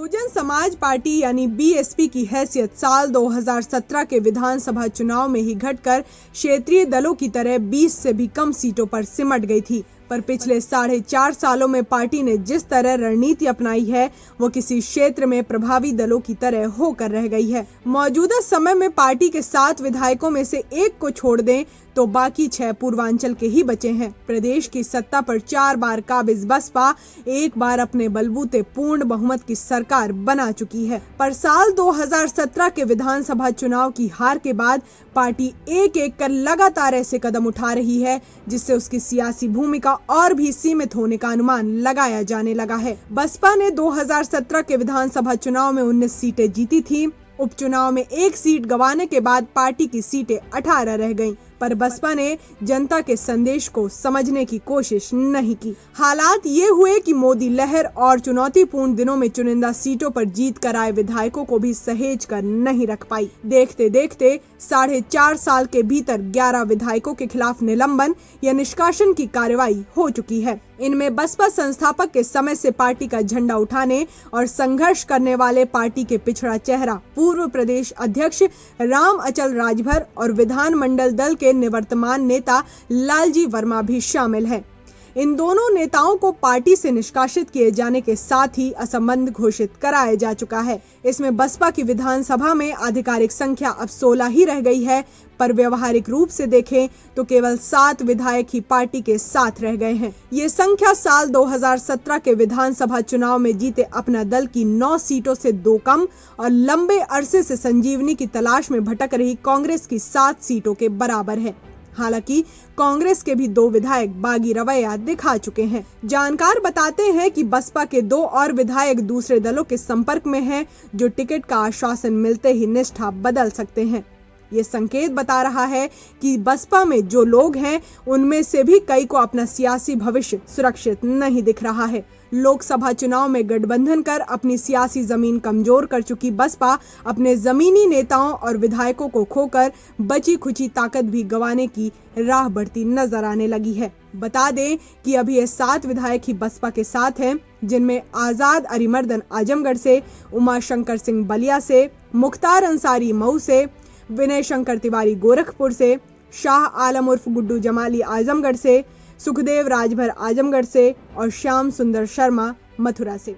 Bahujan Samaj party यानी BSP की हैसियत साल 2017 के विधानसभा चुनाव में ही घटकर क्षेत्रीय दलों की तरह 20 से भी कम सीटों पर सिमट गई थी। पर पिछले 4.5 सालों में पार्टी ने जिस तरह रणनीति अपनाई है वो किसी क्षेत्र में प्रभावी दलों की तरह होकर रह गई है। मौजूदा समय में पार्टी के 7 विधायकों में से एक को छोड़ दें तो बाकी 6 पूर्वांचल के ही बचे हैं। प्रदेश की सत्ता पर 4 बार काबिज बसपा एक बार अपने बलबूते पूर्ण बहुमत की सरकार बना चुकी है। पर साल 2017 के विधानसभा चुनाव की हार के बाद पार्टी एक एक कर लगातार ऐसे कदम उठा रही है जिससे उसकी सियासी भूमिका और भी सीमित होने का अनुमान लगाया जाने लगा है। बसपा ने 2017 के विधानसभा चुनाव में 19 सीटें जीती थी। उपचुनाव में 1 सीट गंवाने के बाद पार्टी की सीटें 18 रह गईं। पर बसपा ने जनता के संदेश को समझने की कोशिश नहीं की। हालात ये हुए कि मोदी लहर और चुनौतीपूर्ण दिनों में चुनिंदा सीटों पर जीत कर आए विधायकों को भी सहेज कर नहीं रख पाई। देखते देखते 4.5 साल के भीतर 11 विधायकों के खिलाफ निलंबन या निष्कासन की कार्रवाई हो चुकी है। इनमें बसपा संस्थापक के समय से पार्टी का झंडा उठाने और संघर्ष करने वाले पार्टी के पिछड़ा चेहरा पूर्व प्रदेश अध्यक्ष राम अचल राजभर और विधानमंडल दल के निवर्तमान नेता लालजी वर्मा भी शामिल है। इन दोनों नेताओं को पार्टी से निष्कासित किए जाने के साथ ही असंबद्ध घोषित कराया जा चुका है। इसमें बसपा की विधानसभा में आधिकारिक संख्या अब 16 ही रह गई है, पर व्यवहारिक रूप से देखें तो केवल 7 विधायक ही पार्टी के साथ रह गए हैं। ये संख्या साल 2017 के विधानसभा चुनाव में जीते अपना दल की 9 सीटों से 2 कम और लंबे अरसे से संजीवनी की तलाश में भटक रही कांग्रेस की 7 सीटों के बराबर है। हालांकि कांग्रेस के भी 2 विधायक बागी रवैया दिखा चुके हैं। जानकार बताते हैं कि बसपा के 2 और विधायक दूसरे दलों के संपर्क में हैं, जो टिकट का आश्वासन मिलते ही निष्ठा बदल सकते हैं। ये संकेत बता रहा है कि बसपा में जो लोग हैं उनमें से भी कई को अपना सियासी भविष्य सुरक्षित नहीं दिख रहा है। लोकसभा चुनाव में गठबंधन कर अपनी सियासी जमीन कमजोर कर चुकी बसपा अपने जमीनी नेताओं और विधायकों को खोकर बची खुची ताकत भी गंवाने की राह बढ़ती नजर आने लगी है। बता दें कि अभी ये 7 विधायक ही बसपा के साथ हैं, जिनमें आजाद अरिमर्दन आजमगढ़ से, उमा शंकर सिंह बलिया से, मुख्तार अंसारी मऊ से, विनय शंकर तिवारी गोरखपुर से, शाह आलम उर्फ गुड्डू जमाली आजमगढ़ से, सुखदेव राजभर आजमगढ़ से और श्याम सुंदर शर्मा मथुरा से।